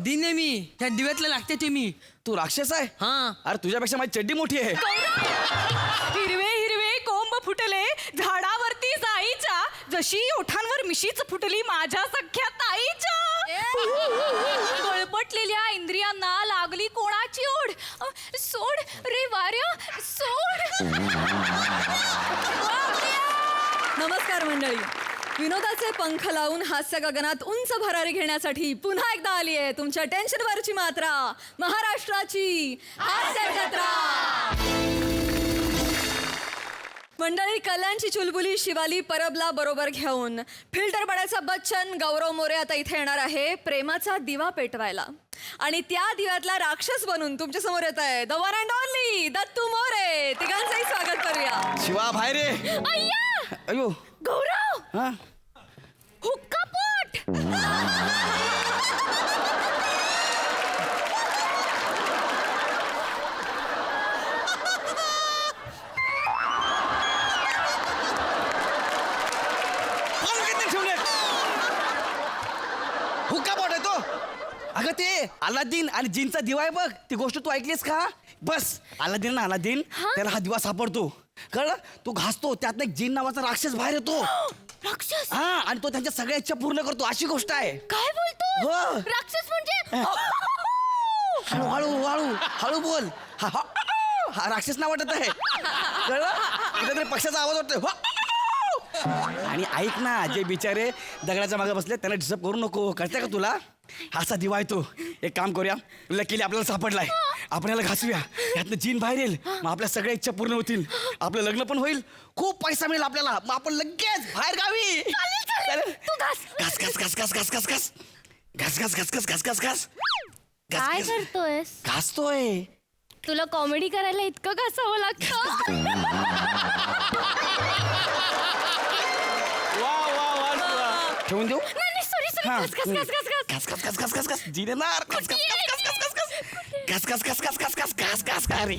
दिने मी त्या दिव्यातलं लागते ते मी. तू राक्षस आहे? हा. अरे तुझ्यापेक्षा माझी चड्डी मोठी आहे. हिरवे हिरवे कोंब फुटले झाडावरती जाईच्या, जशी ओठांवर मिशीच फुटली माझ्या सख्या ताईच्या. गळपटलेल्या इंद्रियांना लागली कोणाची ओढ. सोड रे वाऱ्या सोड. नमस्कार मंडळी. विनोदाचे पंख लावून हास्य गगनात उंच भरारी घेण्यासाठी पुन्हा एकदा आली आहे तुमच्या टेन्शनवरची मात्रा, महाराष्ट्राची हास्य जत्रा. मंडळी, कलांची चुलबुली शिवाली परबला बरोबर घेऊन फिल्टर पडायचा बच्चन गौरव मोरे आता इथे येणार आहे प्रेमाचा दिवा पेटवायला. आणि त्या दिव्यातला राक्षस बनून तुमच्या समोर येत आहे the one and only Dattu More. तिघांचंही स्वागत करूया. शिवा बाहेर रे. अय्या अयो. गौरव, हा. हुक्का पोट. फोन किती ठेवले? हुक्का बोट आहे तो. अगं ते अलादीन आणि जिनचा दिवा आहे बघ. ती गोष्ट तू ऐकलीस का? बस अलादीन ना अलादीन, त्याला हा दिवा सापडतो. कळलं? तो घासतो, त्यात एक जिन नावाचा राक्षस बाहेर येतो. राक्षस? हा, आणि तो त्यांच्या सगळ्या इच्छा पूर्ण करतो. अशी गोष्ट आहे. काय बोलतो? हो. राक्षस म्हणजे? हळू हळू हळू हळू बोल. हा हा, हा राक्षस ना वाटत आहे. कळलं? कुठेतरी पक्षाचा आवाज वाटतोय. आणि ऐक ना, जे बिचारे दगडाच्या मागे बसले त्यांना डिस्टर्ब करू नको. कळतंय का तुला? असा दिवा आहे तो. एक काम करूया, लकीली आपल्याला सापडलाय. आपण याला घासूया, यातनं जीन बाहेर येईल. मग आपल्या सगळ्या इच्छा पूर्ण होतील. आपलं लग्न पण होईल, खूप पैसा मिळेल आपल्याला. मग आपण लगेच बाहेर गावी. तू घास. घास घास घास घास घास घास घास घास घास घास घास घास घास घास काय करतोयस? घासतोय. तुला कॉमेडी करायला इतकं घासावं लागतं? ठेवून देऊ. नाही सॉरी हा. घास घास घास घास घास. घास घास घास घास घास घास जीन येणार. घास घास घास घास घास घास घास घास घास घास घास घास घास घास अरे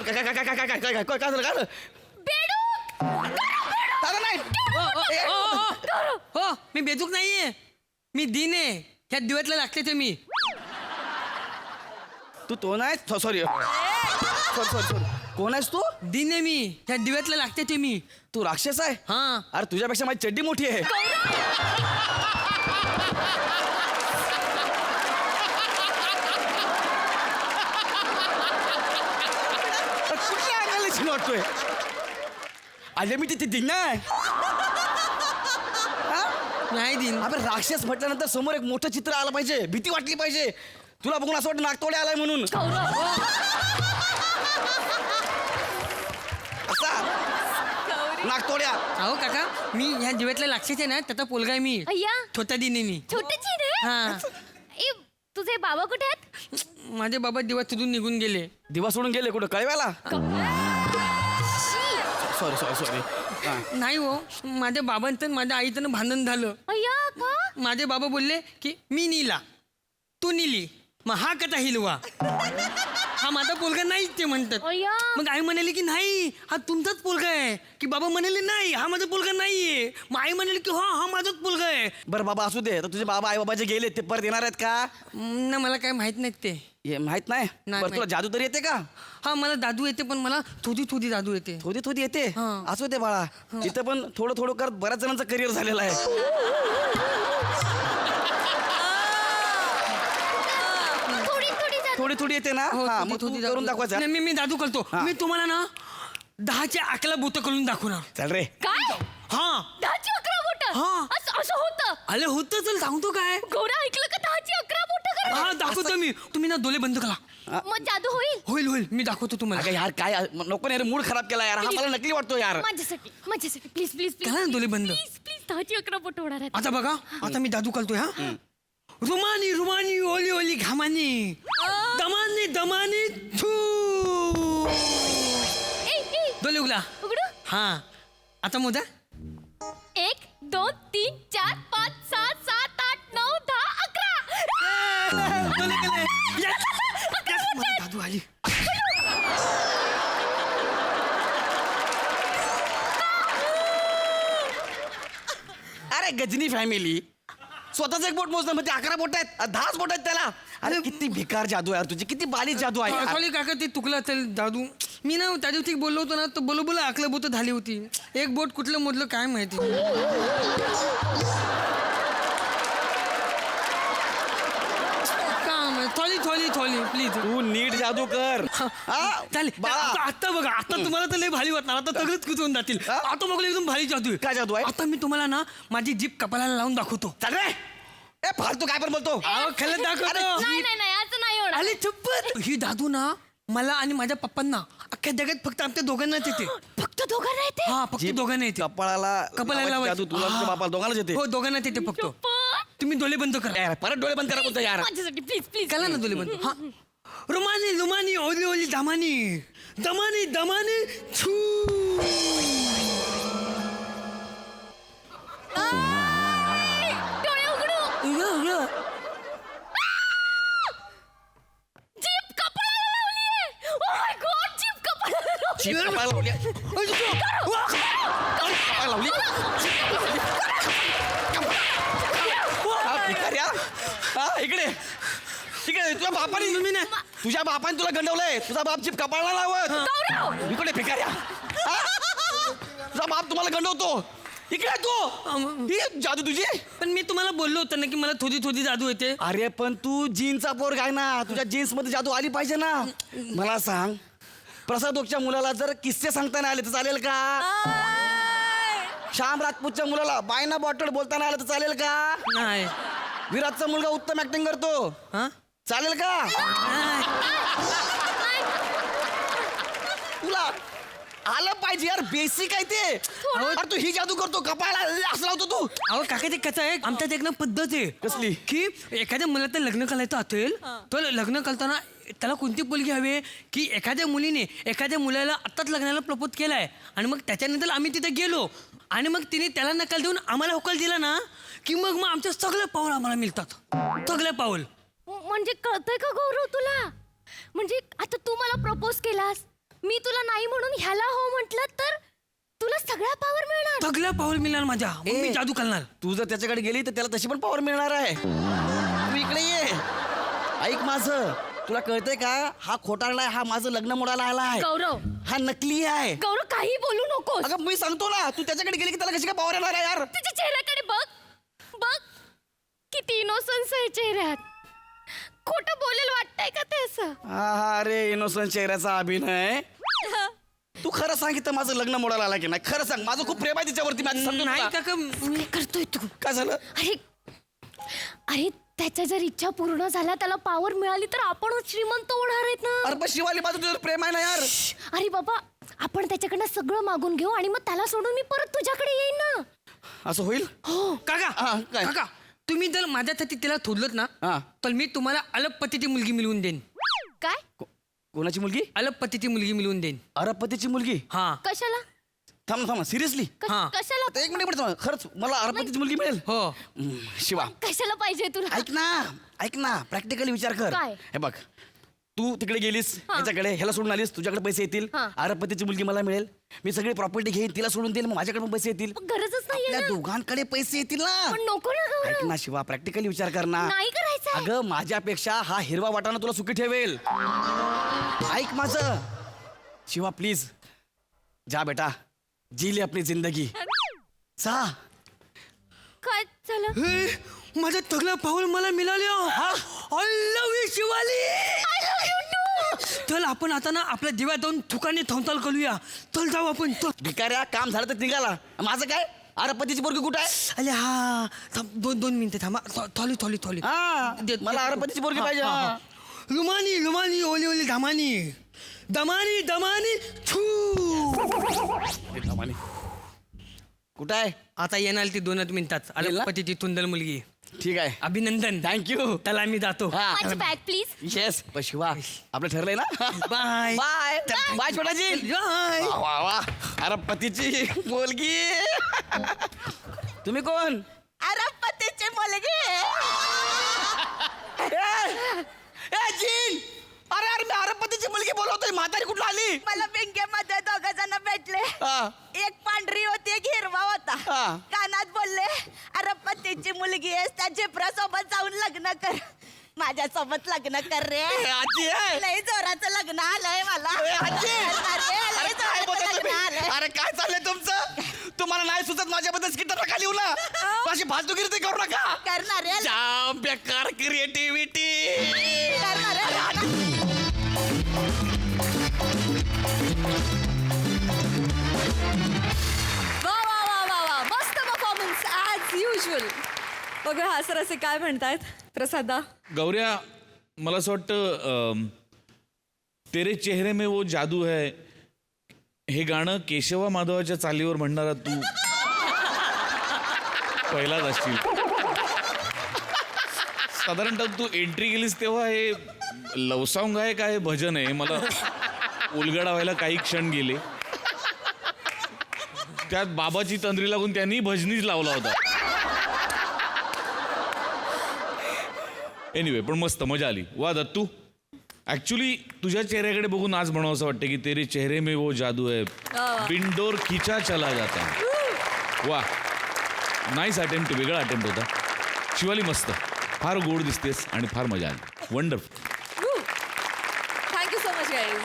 काय काय काय काय काय काय काय काय झालं काय झालं? दादा नाही. हो, मी बेदूक नाहीये. मी दिन आहे. ह्या दिव्यातलं लागते ते मी. तू तो नाही. Sorry sorry sorry. कोण आहेस तू? दिन आहे मी. ह्या दिव्यातलं लागते ते मी. तू राक्षस आहे? हा. अरे तुझ्यापेक्षा माझी चड्डी मोठी आहे. कुठल्या अंगाला छीन वाटतोय? अरे मी तिथे दिन नाही. नाही दिन. अबे राक्षस म्हटल्यानंतर समोर एक मोठं चित्र आलं पाहिजे. भीती वाटली पाहिजे. तुला बघून असं वाटतं नागतोडे आलाय म्हणून. असा नागतोड्या. अहो काका, मी ह्या दिव्यातलं लागते आहे ना, त्याचा पोलगा आहे मी. अय्या छोटा दिन आहे मी. छोटेची रे. हा. ए, तुझे बाबा कुठे आहेत? माझे बाबा दिवा तिथून निघून गेले. दिवा सोडून गेले कुठं कळव्याला? Sorry sorry sorry. नाही हो, माझ्या बाबांचं माझ्या आईचं भांडण झालं. अय्या का? माझे बाबा बोलले की मी नीला, तू नीली, मग हा कथा हिलवा. हा माझा पोलगा नाही ते म्हणतात. अय्या. मग आई म्हणाली की नाही हा तुमचाच पोलगा आहे. की बाबा म्हणाले नाही हा माझा पोलगा नाहीये. मग आई म्हणाली की हा माझाच पोलगा आहे. बरं बाबा असू दे. तर तुझे बाबा आई बाबा जे गेले ते परत येणार आहेत का? ना मला काय माहित नाही ते. हे माहित नाही. नाही, बरं तुला माहित. जादू तरी येते का? हा मला दादू येते, पण मला थोडी थोडी दादू येते. थोडी थोडी येते. हा. असू दे बाळा. इथं पण थोडं थोडं करत बऱ्याच जणांचं करिअर झालेलं आहे. थोडी थोडी येते ना? हो, हा, थोडी मग तू थोडी करून दादू. दाखवायचं. नाही, मी दादू करतो. हा. मी तुम्हाला ना 10च्या 11 बोट करून दाखवणार. चल रे. काय? हा 10ची 11 बोट? हा. असं होतं? अरे होतं, चल सांगतो काय. गौरा ऐकलं का? 10ची 11 बोट हा दाखवतो मी. तुम्ही ना डोळे बंद करा. मग जादू होईल? होईल होईल, मी दाखवतो तुम्हाला. अगं यार काय नको ना यार, मूड खराब केला यार. हा मला नकली वाटतो यार. माझ्यासाठी प्लीज प्लीज करा ना डोळे बंद. प्लीज प्लीज 10ची 11 बोट होणार आहेत. आता बघा, आता मी दादू करतोय. हा रुमानी रुमानी ओली ओली घामानी दमानी दमानी थू. डोले उघडा. उघडू? हा आता मोजा. 1 2 3 4 5 6 7 8 9 10 11. डोले गेले. Yes! Yes! मला दादू झाली. अरे गजनी फॅमिली स्वतःच एक बोट मोजणं म्हणजे 11 बोट आहेत 10 बोट आहेत त्याला. अरे किती भिकार जादू आहे यार तुझी, किती बालिश जादू आहे यार. सॉरी काका, ते चुकलं असेल जादू. मी ना त्या दिवशी बोललो होतो ना, तर बोलो बोला आकलं बोट झाली होती. एक बोट कुठलं मोडलं काय माहिती. थोली थोली थोली प्लीज. तू नीट जादू कर. हा? चालेल बाळा. आता बघा, आता तुम्हाला तर लय भारी वाटणार, आता सगळंच कुचवून जातील. हा? आता बघलं एकदम भारी जादू आहे. काय जादू आहे? आता मी तुम्हाला ना माझी जीप कपालाला लावून दाखवतो. चल रे. ए फालतू काय पण बोलतो. अहो खरं दाखवतो. नाही नाही नाही असं नाही होणार. आले चप्पत. ही जादू ना मला आणि माझ्या पप्पांना अख्ख्या जगात फक्त आमच्या दोघांनाच येते. फक्त दोघांना येते. हा फक्त दोघांना येते. कपाळाला कपाळाला लावायची जादू तुला तुझ्या बापाला दोघांनाच येते. हो दोघांनाच येते फक्त. तुम्ही डोळे बंद करा. यार, परत डोळे बंद करा बोलतो यार. माझ्यासाठी प्लीज प्लीज. कला ना डोळे बंद. हा रुमानी लुमानी ओली ओली दमानी दमानी दमानी छू. डोळे उघडू. उघडं, उघडं. जीभ कपाळाला लावलीये. Oh my God, जीभ कपाळाला लावली. जीभ कपाळाला लावली. कपाळाला लावली. हा, भिकाऱ्या. हा, इकडे इकडे तुझ्या बापाने मी नाही. तुझ्या बापाने तुला गंडवलंय. तुझा बाप जीभ कपाळाला लावत. गौरव. इकडे भिकाऱ्या. हा? तुझा बाप तुम्हाला गंडवतो. इकडे तू ही जादू तुझी. पण मी तुम्हाला बोललो होतं ना की मला थोडी थोडी जादू येते. अरे पण तू जीनचा पोर काय ना, तुझ्या जीन्स मध्ये जादू आली पाहिजे ना. मला सांग, प्रसाद ओकच्या मुलाला जर किस्से सांगता नाही आले तर चालेल का? श्याम राजपूतच्या मुलाला बायना बॉटल बोलताना आलं तर चालेल का? नाही. विराटचा मुलगा उत्तम ऍक्टिंग करतो, हा चालेल का? तुला आलं पाहिजे यार, बेसिक आहे ते. अरे तू ही जादू करतो, कपाळाला असं लावतो तू. अहो काका ते कसं आहे, आमच्यात एक ना पद्धत आहे. कसली? की एखाद्या मुलाचं लग्न करायचं असेल तर लग्न करताना त्याला कोणती मुलगी हवी की एखाद्या मुलीने एखाद्या मुलाला आत्ताच लग्नाला प्रपोज केलाय आणि मग त्याच्यानंतर आम्ही तिथे गेलो आणि मग तिने त्याला नकल देऊन आम्हाला होकल दिला ना की मग आमचं सगळं पाऊल आम्हाला मिळतात. सगळं पाऊल. म्हणजे कळतंय का गौरव तुला? म्हणजे आता तू मला प्रपोज केलास, मी तुला नाही म्हणून ह्याला हो म्हटलं तर तुला सगळा पावर मिळणार. सगळं पाऊल मिळणार माझ्या. मग मी जादू करणार. तू जर त्याच्याकडे गेली तर त्याला तशी पण पॉवर मिळणार आहे. तू इकडे ये, ऐक माझं. तुला कळतंय का, हा खोटारडा आहे, हा माझं लग्न मोडायला आला आहे. गौरव, हा नकली आहे. गौरव काही बोलू नकोस. अगं मी सांगतो ना, तू त्याच्याकडे गेली की त्याला कशी काय पॉवर येणार आहे यार. तिच्या चेहऱ्याकडे बघ, बघ किती इनोसन्स आहे चेहऱ्यात. खोटं बोलेल वाटतंय का ते असं? अरे इनोसंट चेहऱ्याचा अभिनय. तू खरं सांग इथं माझं लग्न मोडायला आला की नाही. खरं सांग, माझं खूप प्रेम आहे तिच्यावरती. माझं समजून नाही तुला. काका. काय करतोय तू? काय झालं? अरे अरे त्याच्या जर इच्छा पूर्ण झाल्या, त्याला पावर मिळाली तर आपणच श्रीमंत होणार आहेत ना. अरे पण शिवाली, माझं तुझ्यावर प्रेम आहे ना यार. अरे बाबा, आपण त्याच्याकडनं सगळं मागून घेऊ आणि मग त्याला सोडून मी परत तुझ्याकडे येईन ना. असं होईल? हो. काका हा, काय? काका तुम्ही जर माझ्यासाठी तिला थोडलत ना हा. तर मी तुम्हाला अलग पतीची मुलगी मिळवून देईन. काय? कोणाची मुलगी? अलग पतीची मुलगी मिळवून देईन. अरबपतीची मुलगी? हा कशाला? थांब सिरियसली. हा. कशाला? एक मिनिट खरंच मला अरबपतीची मुली मिळेल? हो. शिवा कशाला पाहिजे तुला? ऐक ना प्रॅक्टिकली विचार कर. काय? हे बघ, तू तिकडे गेलीस ह्याच्याकडे, ह्याला सोडून आलीस, तुझ्याकडे पैसे येतील. हा. अरबपतीची मुलगी मला मिळेल, मी सगळी प्रॉपर्टी घेईन, तिला सोडून देईल, मग माझ्याकडे पण पैसे येतील. मग गरजच नाहीये आपल्या ना. दोघांकडे पैसे येतील ना. पण नको ना ऐक गौरव. ना शिवा, प्रॅक्टिकली विचार कर ना. नाही करायचं. अगं माझ्यापेक्षा हा हिरवा वाटाणा तुला सुखी ठेवेल. ऐक माझं शिवा, प्लीज जा बेटा, जी ले अपनी जिंदगी. सा काय झालं? हे माझं सगळं पाऊल मला मिळालं. I love you Shivali. चल आपण आता ना आपल्या दिव्या जाऊन ठुकाने थंताल करूया. चल जाऊ आपण. चल. भिकाऱ्या, काम झालं तर निघाला. माझं काय, अरबपतीची पोरगी कुठं आहे? अरे हा थांब, दोन मिनिटं थांबा. थॉली हा, देत- मला अरबपतीची पोरगी हा, पाहिजे. हा, हा. हा. लुमानी लुमानी ओली ओली दमानी दमानी दमानी छू. कुठं आहे? आता येणार ती 2 मिनिटात. येईल ना? अलग पतीची तुंदल मुलगी. ठीक आहे, अभिनंदन. थँक्यू. त्याला मी जातो. माझी बॅग प्लीज. येस शिवा, आपलं ठरलंय ना. बाय बाय बाय छोटाजी. बाय. वा वा, अरबपतीची मुलगी. तुम्ही कोण? अरबपतीची मुलगी. ए जीन, अरे मी अरबपतीची मावशीची मुलगी बोलवतोय, म्हातारी कुठला आली? मला बँकेमध्ये 2 जण भेटले. हा. एक पांढरी होती, एक हिरवा होता. हा. कानात बोलले, अरे पतीची मुलगी आहेस, त्या जिप्रासोबत जाऊन लग्न कर. माझ्यासोबत लग्न कर रे. आजी आहे. लय जोराचं लग्न आलंय मला. ए, आजी. अरे, लय अरे काय जोराचं बोलताय लग्न तुम्ही? आलंय. अरे काय चाललंय तुमचं? तुम्हाला नाही सुचत माझ्याबद्दल स्किटर नका लिहू ना. अशी फालतूगिरी ते करू नका. करणार रे. जाम बेकार क्रिएटिव्हिटी. करणार रे. वा वा वा वा वा मस्त परफॉर्मन्स ॲज युजल. बघूया हा सर असे काय म्हणतायत प्रसादा. गौऱ्या मला असं वाटतं तेरे चेहरे में वो जादू है हे गाणं केशवा माधवाच्या चालीवर म्हणणारा तू पहिलाच असशील. साधारणतः तू एंट्री केलीस तेव्हा हे लव सॉन्ग आहे का हे भजन आहे मला उलगडा व्हायला काही क्षण गेले. त्यात बाबाची तंद्री लागून त्यांनी भजनीच लावला होता. एनिवे पण मस्त मजा आली. वा दत्तू ऍक्च्युली तुझ्या चेहऱ्याकडे बघून आज म्हणावं असं वाटतं की तेरे चेहरे में वो जादू है बिंडोर खिचा चला जाता. वा नाईस अटेम्प्ट, वेगळा अटेम्प्ट होता. शिवाली मस्त, फार गोड दिसतेस आणि फार मजा आली. Wonderful. Thank you so much guys.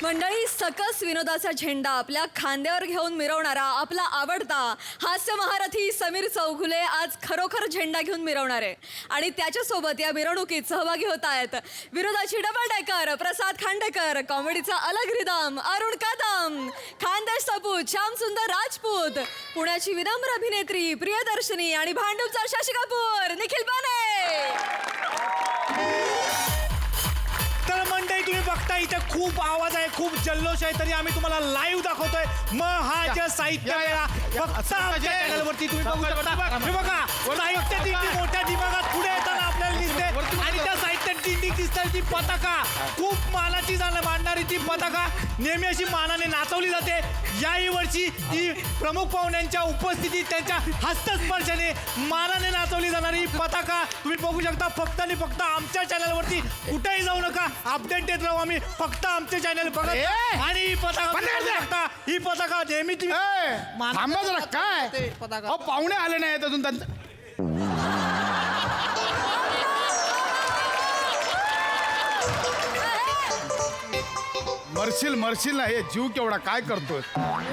मंडळी, सकस विनोदाचा झेंडा आपल्या खांद्यावर घेऊन मिरवणारा आपला आवडता हास्य महारथी समीर चौघुले आज खरोखर झेंडा घेऊन मिरवणार आहे. आणि त्याच्यासोबत या मिरवणुकीत सहभागी होत आहेत विनोदाची डबल डेकर प्रसाद खांडेकर, कॉमेडीचा अलग रिदम अरुण कदम, खानदेश सपूत श्यामसुंदर राजपूत, पुण्याची विनम्र अभिनेत्री प्रियदर्शनी आणि भांडूपचा शशी कपूर निखिल बाने. तर मंडळी तुम्ही बघता इथे खूप आवाज आहे, खूप जल्लोष आहे, तरी आम्ही तुम्हाला लाईव्ह दाखवतोय महाजन साहित्य मेळा फक्त आमच्या चॅनलवरती. तुम्ही बघू शकता. हे बघा साहित्य दिंडी मोठ्या दिमागात पुढे येताना आपल्याला दिसते आणि त्या साहित्य दिंडी दिसते ती पताका खूप मानाची मांडणारी ती पताका नेहमी अशी मानाने नाचवली जाते. याही वर्षी ती प्रमुख पाहुण्यांच्या उपस्थितीत त्यांच्या हस्तस्पर्शाने मानाने नाचवली जाणारी पताका तुम्ही बघू शकता. फक्त आणि फक्त आमच्या चॅनलवरती कुठेही जाऊ नका, अपडेट देत राहू आम्ही. फक्त आमचे चॅनल बघा आणि ही पताका ही पताका नेहमी थांबा जरा. काय अहो पाहुणे आले नाहीत अजून त्यांचं. मरशील ना. हे जीव केवढा काय करतोय.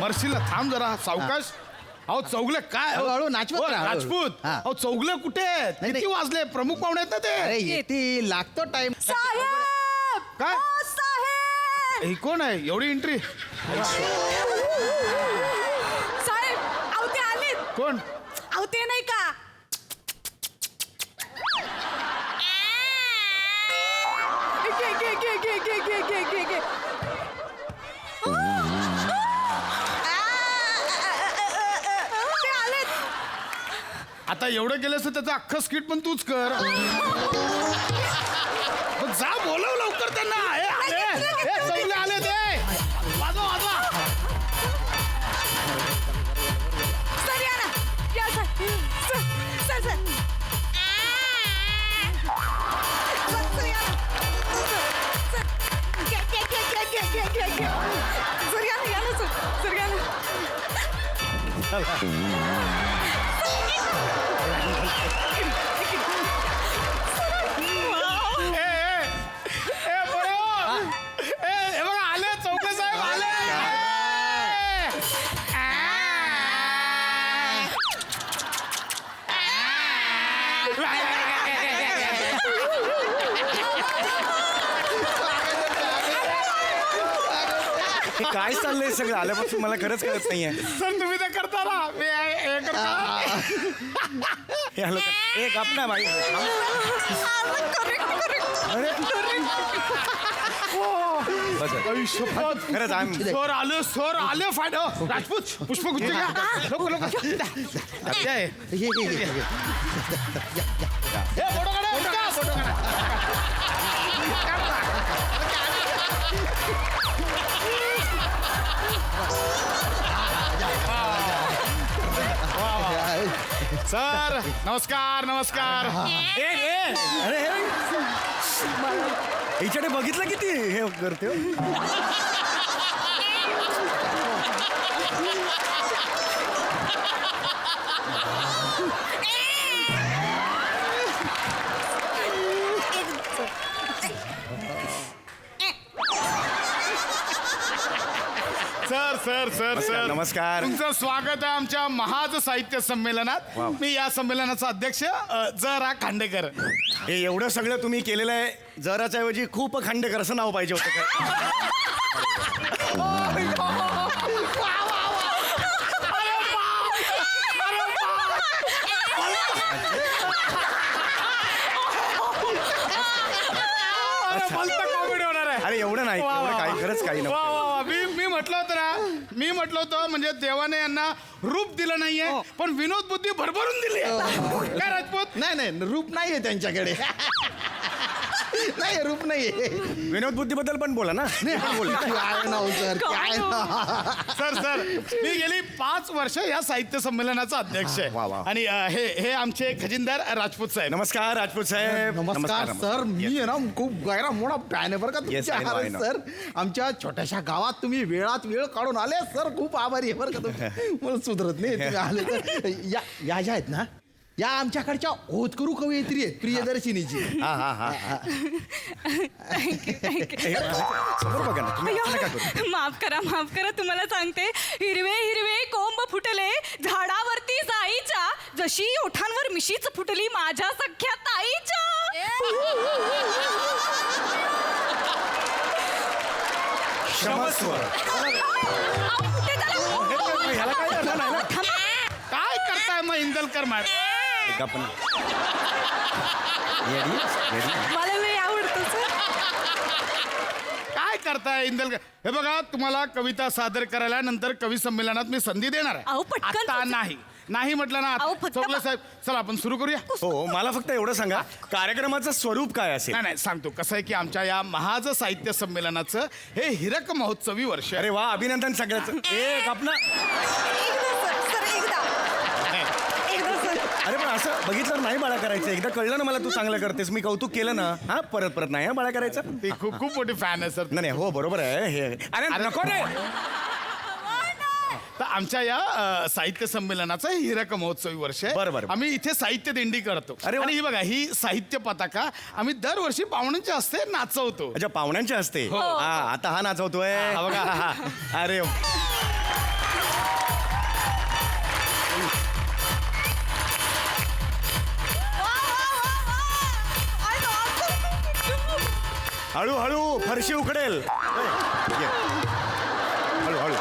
मरशील ना. थांब जरा सावकाश. अहो चौगले काय हळूहळू नाचवत हो, राहा, हळूहळू. राजपूत. हा. अहो चौगले कुठे आहेत? नाही, किती वाजले? प्रमुख पाहुणे आहेत ना अरे ते. येते लागतो टाइम. साहेब काय ओ साहेब हे कोण आहे एवढी एंट्री? साहेब अहो ते आलेत. कोण? अहो ते नाही का घे. ते आलेत. आता एवढं केलंस तर त्याचं अख्खं स्किट पण तूच कर. मग जा बोलव लवकर त्यांना. हे आले. हे चौगले आले ते. वाजवा. सर या ना. या सर. सर या ना. हे बघा आले चौगले साहेब आले. काय चाललंय सगळं आल्यापासून मला खरंच कळत नाहीये. सर तुम्ही ते करता ना. मी हे करता. हे हॅलो एक आपला बाई. खरंच आम्ही सर आले फाट. राजपूत पुष्पगुच्छ घ्या. लवकर. ये. हे फोटो काढा. फोटो काढा. सर नमस्कार नमस्कार अरे हिच्याकडे बघितलं किती हे करते हो? सर सर सर सर नमस्कार. तुमचं स्वागत आहे आमच्या महाज साहित्य संमेलनात. मी या संमेलनाचा अध्यक्ष जरा खांडेकर. हे एवढं सगळं तुम्ही केलेलं आहे, जराच्या ऐवजी खूप खांडेकर असं नाव पाहिजे होतं काय? कॉमेडी होणार आहे. अरे एवढं नाही, एवढं काही खरंच काही वा, नव्हतं. वा, वा. मी म्हटलं होतं ना, मी म्हटलं होतं म्हणजे देवाने यांना रूप दिलं नाहीये पण विनोद बुद्धी भरभरून दिली आहे. काय राजपूत? नाही नाही रूप नाहीये त्यांच्याकडे नाही रूप नाहीये विनोद बुद्धीबद्दल पण बोला ना. पण बोल. काय नाव सर काय नाव सर सर मी गेली 5 वर्ष या साहित्य संमेलनाचा अध्यक्ष वा, वा. आहे. आणि हे आमचे खजिनदार राजपूत साहेब. नमस्कार राजपूत साहेब. नमस्कार सर मी आहे ना खूप गैरा मोठा फॅन आहे बरं का Yes, तुमच्या I know, I know. Sir आमच्या छोट्याशा गावात तुम्ही वेळात वेळ काढून आले सर खूप आभारी आहे बरं का तुम्ही मला सुधरत नाही तुम्ही आले तर या ज्या आहेत ना या आमच्याकडच्या होतकरू कवयित्री आहेत प्रियदर्शिनीची हा हा हा हा. समोर बघा ना तुम्ही असं नका करू. माफ करा तुम्हाला सांगते हिरवे हिरवे कोंब फुटले झाडावरती जाईच्या जशी ओठांवर मिशीच फुटली माझ्या सख्या ताईच्या. क्षमस्व. कुठे झालं? ह्याला काय झालं नाही ना? काय करताय मग इंदलकर मॅडम? एक आपण येडी, येडी. मला लय आवडतं सर. काय करताय इंदलकर? हे बघा तुम्हाला कविता सादर करायला नंतर कवी संमेलनात मी संधी देणार आहे. अहो, पटकन आता नाही म्हटलं ना. अहो, फक्त चौगले साहेब चला आपण सुरू करूया. हो मला फक्त एवढं सांगा कार्यक्रमाचं स्वरूप काय असेल? नाही सांगतो कसं आहे की आमच्या या महाज साहित्य संमेलनाचं हे हिरक महोत्सवी वर्ष आहे. अरे वा अभिनंदन सगळ्याचं. एक आपलं अरे पण असं बघितलं नाही बाळा करायचं. एकदा कळलं ना मला तू चांगलं करतेस, मी कौतुक केलं ना. हा परत नाही हा बाळा करायचं. ती खूप मोठी फॅन आहे सर. नाही नाही, हो बरोबर आहे हे. अरे नको रे. तर आमच्या या साहित्य संमेलनाचं हे हिरक महोत्सवी वर्ष आहे. बरं. आम्ही इथे साहित्य दिंडी करतो. अरे वा. आणि ही बघा ही साहित्य पताका आम्ही दरवर्षी पाहुण्यांच्या हस्ते नाचवतो. अच्छा पाहुण्यांच्या हस्ते. हा आता हा नाचवतोय. हा, बघा. हा. अरे हळूहळू फरशी उकडेल. ये. हळूहळू.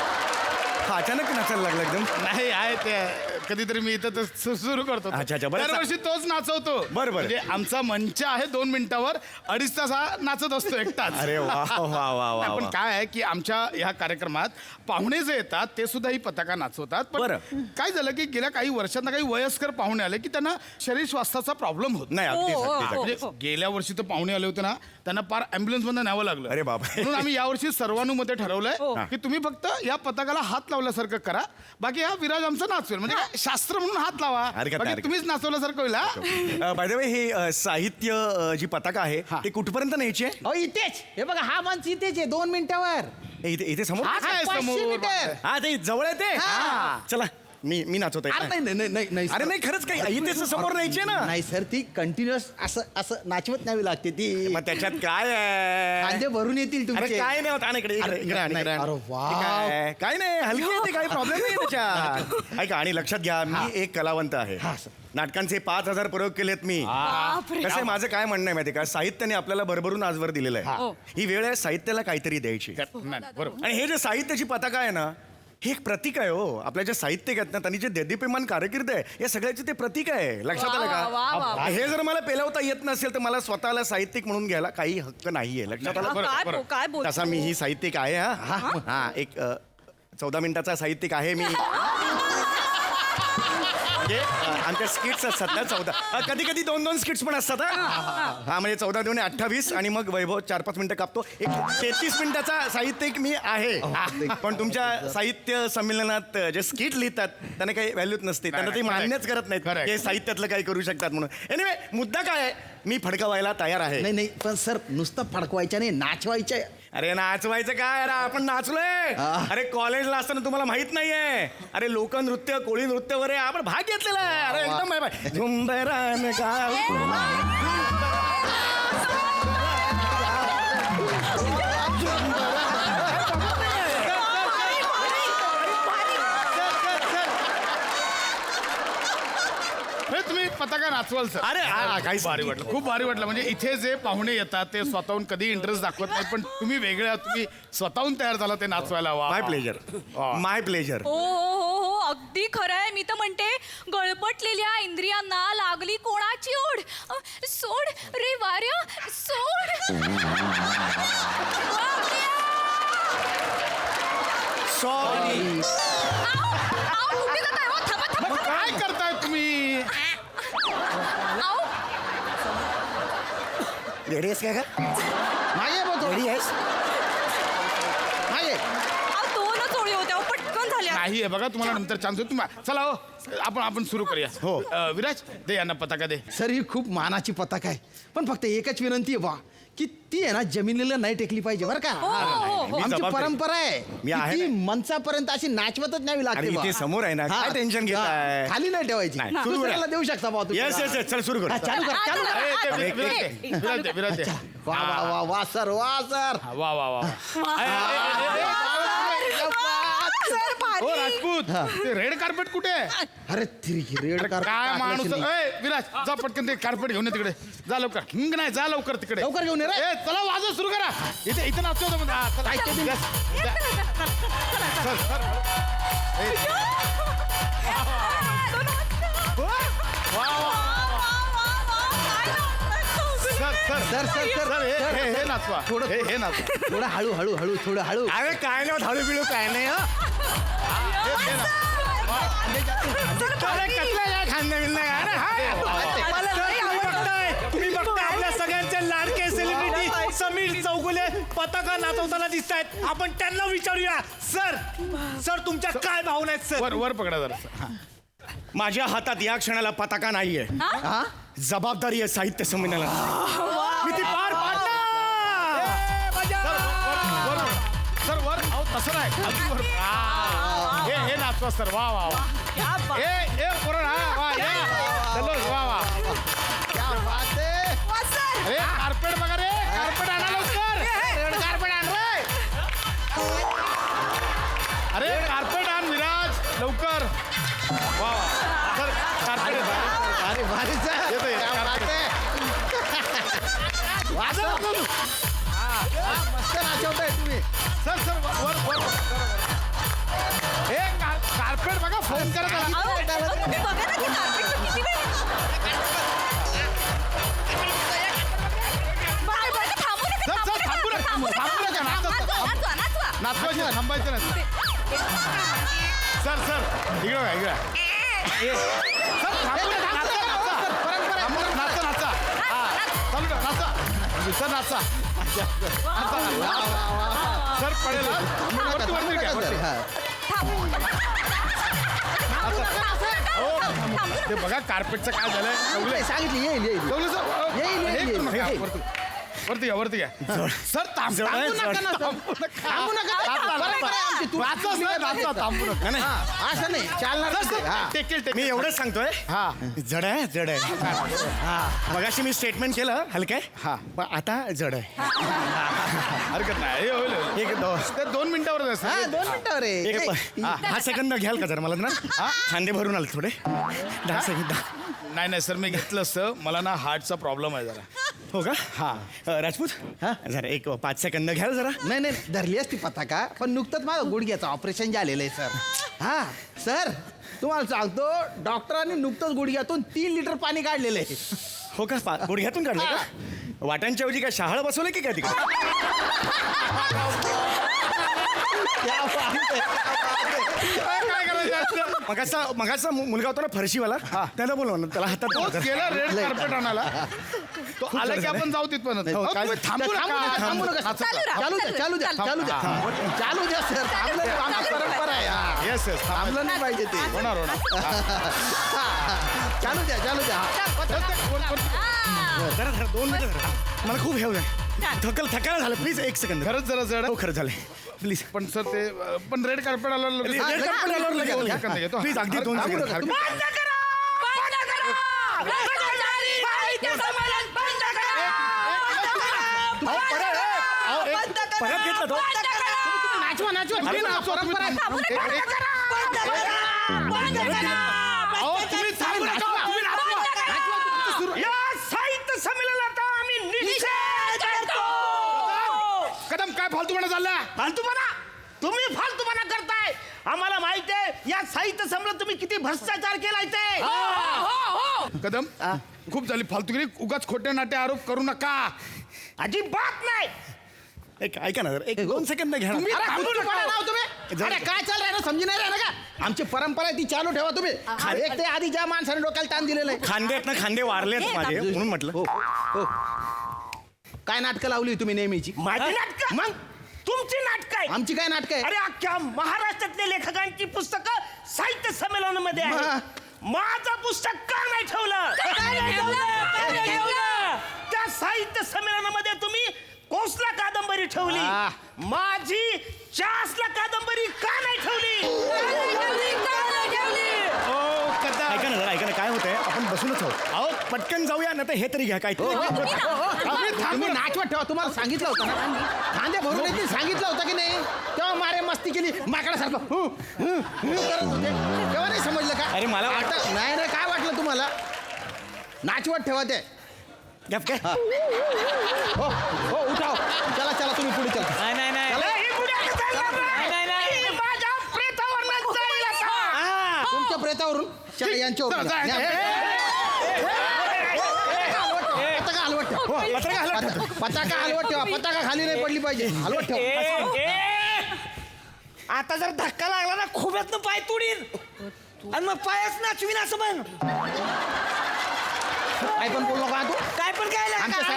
हा अचानक नाचायला लागला एकदम. नाही आहे ते कधीतरी मी इथं सुरू करतो. अच्छा, बरं. दरवर्षी तोच नाचवतो. बरं. म्हणजे आमचा मंच आहे 2 मिनिटावर 2.5 तास हा नाचत असतो एकटाच. अरे वा वा वा वा पण वा. काय आहे की आमच्या ह्या कार्यक्रमात पाहुणे जे येतात ते सुद्धा ही पताका नाचवतात. पण बरं. काय झालं की गेल्या काही वर्षांना काही वयस्कर पाहुणे आले की त्यांना शरीर स्वास्थ्याचा प्रॉब्लेम होत नाही अगदीच, हो, अगदीच, हो, अगदीच. म्हणजे गेल्या वर्षी तर पाहुणे आले होते ना त्यांना पार ॲम्ब्युलन्स मध्ये न्यावं लागलं. अरे बापरे. म्हणून आम्ही यावर्षी सर्वानुमते ठरवलंय की तुम्ही फक्त या पताकाला हात लावल्यासारखं करा. बाकी हा विराज आमचा नाचवेल. म्हणजे काय, शास्त्र म्हणून हात लावा. हरकत नाही, बाकी तुम्हीच नाचवल्यासारखं होईल. हा? बाय द वे ही साहित्य जी पताका आहे ती कुठपर्यंत न्यायची आहे? अहो इथेच हे बघा हा मंच इथेच आहे 2 मिनिटावर इथे इथे समोर. हा काय 500 समोर? मीटर. हा ते जवळ आहे ते. हा. चला मी नाचवतोय. अरे नाही नाही नाही नाही अरे सर. नाही खरंच काही इथेच समोर न्यायची आहे ना. नाही सर ती कंटिन्युअस असं नाचवत न्यावी लागते ती मग त्याच्यात काय आहे? कांदे भरून येतील अरे तुमचे काय नाही होत. आणि इकडे इकडे इकडे आणि इकडे. अरे वा. हे काय? काय नाही हलकी आहे ती, काही प्रॉब्लेम नाही त्याच्यात. ऐका आणि लक्षात घ्या मी एक कलावंत आहे. नाटकांचे 5,000 प्रयोग केलेत मी. बापरे. कसं आहे, माझं काय म्हणणं आहे माहिती का, साहित्याने आपल्याला भरभरून आजवर दिलेलं आहे. ही वेळ आहे साहित्याला काहीतरी द्यायची. नाही, बरोबर. आणि हे जे साहित्याची पताका आहे ना हे एक प्रतीक आहे हो. आपल्या जे साहित्यिक आहेत ना त्यांनी जे देदीप्यमान कारकीर्द आहे या सगळ्याचे ते प्रतीक आहे. लक्षात आलं वा, वा, का? हे जर मला पेलवता येत नसेल तर मला स्वतःला साहित्यिक म्हणून घ्यायला काही हक्क नाहीये. लक्षात आलं? काय बोल तसा मी ही साहित्यिक आहे. हा एक 14 मिनिटाचा साहित्यिक आहे मी. म्हणजे आमच्या स्किट्स असतात ना 14 कधी कधी 2-2 स्किट्स पण असतात हा म्हणजे 14 दुणे 28 आणि मग वैभव 4-5 मिनिटं कापतो एक 33 मिनिटाचा साहित्यिक मी आहे पण तुमच्या साहित्य संमेलनात जे स्किट लिहितात त्यांना काही व्हॅल्यूच नसते त्यांना ते मान्यच करत नाहीत हे साहित्यातलं काही करू शकतात म्हणून एनिवे मुद्दा काय आहे मी फडकवायला तयार आहे नाही पण सर नुसतं फडकवायचं नाही नाचवायचं. अरे नाचवायचं काय अरे आपण नाचलोय अरे कॉलेजला असताना तुम्हाला माहित नाहीये अरे लोकनृत्य कोळी नृत्य वगैरे आपण भाग घेतलेला आहे अरे एकदम झुंबरान गाव हे तुम्ही पताका नाचवाल सर. अरे काहीच भारी वाटलं खूप भारी वाटलं म्हणजे इथे जे पाहुणे येतात ते स्वतःहून कधी इंटरेस्ट दाखवत नाही पण तुम्ही वेगळ्या तुम्ही स्वतःहून तयार झाला ते नाचवायला. वा माय प्लेजर माय प्लेजर हो हो हो हो अगदी खरं आहे. मी तर म्हणते गळपटलेल्या इंद्रियांना लागली कोणाची ओढ सोड रे वाऱ्या सोड. सॉरी कुठे जाताय हो? थांबा थांबा मग काय करताय तुम्ही. आओ. रेडी आहेस काय का मागे बोलतो रेडी आहेस मागे. अहो, दोनच ओळी होत्या अहो, पटकन झाल्या. नाही आहे बघा तुम्हाला नंतर चान्स तुम्ही चला हो आपण सुरू करूया. हो. विराज दे यांना पताका दे. सर ही खूप मानाची पताका आहे पण फक्त एकच विनंती आहे बा की ती आहे ना जमिनीला नाही टेकली पाहिजे बरं का. हो, हो, हो. आमची जबाबदारी. परंपरा आहे मी की आहे ती ना. मंचापर्यंत अशी नाचवतच न्यावी लागते आणि बा. इथे समोर आहे ना, हा. काय टेन्शन घेताय? हा. खाली नाही ठेवायची नाही, सुरू करा. दुसऱ्याला देऊ शकता बा तुम्ही. येस येस येस चल सुरू कर हा, चालू कर चालू कर. ए, ते अरे, विराज दे, विराज दे, विराज दे. वा वा वा वा सर वा सर. वा वा वा हो राजपूत ते रेड कार्पेट कुठे आहे. अरे रेड कार काय माणूस ए विराज जा पटकन ते कार्पेट घेऊन ये तिकडे जा लवकर हिंग नाही जा लवकर तिकडे लवकर घेऊन ये रे. ए चला वाजव सुरू करा इथे इथे नाचतो होतो मध्ये. हा, चला. Yes. Sir, sir. ए. वा, वा. Sir sir sir, sir, sir, sir हे सर. नाचवा थोडं- हे नाचवा थोडं हळू हळू हळू थोडं हळू. अरे काय नाही हळू बिळू काय नाही हे नाच. तुम्ही बघताय आपल्या सगळ्यांचे लाडके सेलिब्रिटी समीर चौगुले पताका नाचवताना दिसत आहेत. आपण त्यांना विचारूया सर सर तुमच्या काय भावना आहेत सर. वर वर पकडा जरा हा. माझ्या हातात या क्षणाला पताका नाहीये जबाबदारी आहे साहित्य संमेलनात मी ती पार पाडणार. सर वर अहो तसं नाही अगदी वर हे नाचवा सर वा वा वा ए पुरण हा वा या चलो वा वा अरे कार्पेट बघा रे कार्पेट आणा लवकर कार्पेट आण रे अरे कार्पेट आण विराज लवकर वा वा सर कार्पेट अरे भारी सर. येतो, येतो. क्या बात आहे. वा, सर. हा, मस्त नाचवताय तुम्ही. सर सर वर वर हे कार्पेट बघा फोन करत आला. अहो, तुम्ही बघा ना ते कार्पेटवर किती वेळ. बाय, बाय, थांबू नका, सर सर थांबू नका थांबू नका नाचवा, नाचवा. नाचवायचं थांबायचं नाही सर सर इकडे बघा, इकडे सर थांबू नका नाचा नाचा नाचा हा चालू करा नाचा सर नाचा सर पडेल हा. वरती वरती घ्या, वरती. हा. ते बघा कार्पेटचं काय झालंय नाही, सांगितलं येईल येईल ठेवलं सर येईल, हे येईल, करू नका, येईल. वरती घ्या वरती घ्या सर जड आहे, थांबू नका ना, जड. थांबू नका बरोबर आहे आमची. तू- नाचा सर नाचा थांबू नका नाही, नाही. हा, असं नाही चालणार सर, नाही. सर, हा. टेकेल मी टेकेल एवढंच सांगतोय हा जड आहे जड आहे मगाशी मी स्टेटमेंट केलं हलकं हा. पण आता जड आहे हरकत नाही हे होईल होईल. एक दो ते 2 मिनिटावर हा 2 मिनिटावर आहे. एक ए, 10 सेकंद घ्याल का जरा मला ना खांदे भरून आले थोडे 10 सेकंद नाही नाही सर मी घेतलं असतं मला ना हार्टचा प्रॉब्लेम आहे जरा हो का हा राजपूत हा? जरा एक 5 सेकंद घ्याल जरा नाही नाही धरली असती पताका पण नुकतंच माझं गुडघ्याचं ऑपरेशन झालेलं आहे सर. हा सर तुम्हाला सांगतो डॉक्टरांनी नुकतंच गुडघ्यातून 3 लिटर पाणी काढलेलं आहे. हो का गुडघ्यातून काढलं का वाटांच्या ऐवजी काय शहाळ बसवलं की काय तिकडे काय करायचं मगाचा मुलगा होता ना फरशीवाला त्याला बोलव ना त्याला हातात तोच धर. गेला रेड कार्पेट आणायला तो खूप आला की गरज आपण जाऊ तिथपर्यंत हो, अहो, काय- तुम्ही थांबू नका. थांबू नका. चालू राहा, चालू द्या चालू द्या चालू द्या चालू द्या सर थांबलं नाही, आमची परंपरा आहे हा. येस येस थांबलं नाही पाहिजे ते होणार चालू द्या चालू द्या जरा 2 मिनिटं धरा. मला खूप हेव आहे थकायला झालं प्लीज 1 सेकंद खरंच जरा जड हो खरं झालं प्लीज पण सर ते पण रेड कार्पेट आला लगेच- प्लीज अगदी 2 सेकंद तुम्ही- परत घेतला तो नाचवा नाचवा तुम्ही नाचवा, परंपरा आहे. अहो, तुम्ही थांबू नका. तुम्ही नाचवा. या साहित्य संमेलनात आम्ही निषेध करतो. कदम काय फालतूपणा चालला फालतूपणा तुम्ही फालतूपणा करताय आम्हाला माहिती आहे या साहित्य संमेलन तुम्ही किती भ्रष्टाचार केलाय ते कदम खूप झाली फालतूगिरी उगाच खोटे नाटे आरोप करू नका अजिबात नाही ऐका ना जरा 2 सेकंद घ्या तुम्ही ना. थांबू नका राव तुम्ही. अरे काय चाल आहे ना समजी नाही राहिलं का आमची परंपरा आहे ती चालू ठेवा तुम्ही एक ते आधी ज्या माणसाने डोक्याला ताण दिलेलं आहे खांदे आहेत ना खांदे वारलेत माझे म्हणून म्हटलं हो हो काय नाटकं लावली तुम्ही नेहमीची माझी नाटकं मग तुमची नाटकं आहे आमची काय नाटकं आहे अरे अख्ख्या महाराष्ट्रातल्या लेखकांची पुस्तकं साहित्य संमेलनामध्ये आहेत माझं पुस्तक का नाही ठेवलं त्या साहित्य संमेलनामध्ये तुम्ही कोसला कादंबरी ठेवली माझी चासला कादंबरी का नाही ठेवली ऐका ना जरा ऐका ना काय होतंय आपण बसूनच आहोत अहो पटकन जाऊया ना तर हे तरी घ्या काय तुम्ही नाचवत ठेवा तुम्हाला सांगितलं होतं ना कांदे भरून येतील सांगितलं होतं की नाही तेव्हा मारे मस्ती केली माकडासारखं करत होते तेव्हा नाही समजलं का अरे मला आता नाही नाही काय वाटलं तुम्हाला नाचवत ठेवा ते गप काय हो हो उठाव चला चला तुम्ही पुढे चला नाही नाही नाही ही पुढे चालणार नाही. ही माझ्या प्रेतावर जाईल आता. तुमच्या प्रेतावरून चला यांच्यावर चला, चला. पताका हलवत ठेवा पताका हलवत ठेवा पताका खाली नाही पडली पाहिजे हलवत ठेवा आता जर धक्का लागला ना खोब्यातनं पाय तुडीन आणि मग पायच नाचवीन असं म्हण काय पण बोललो का तू काय पण काय आमच्या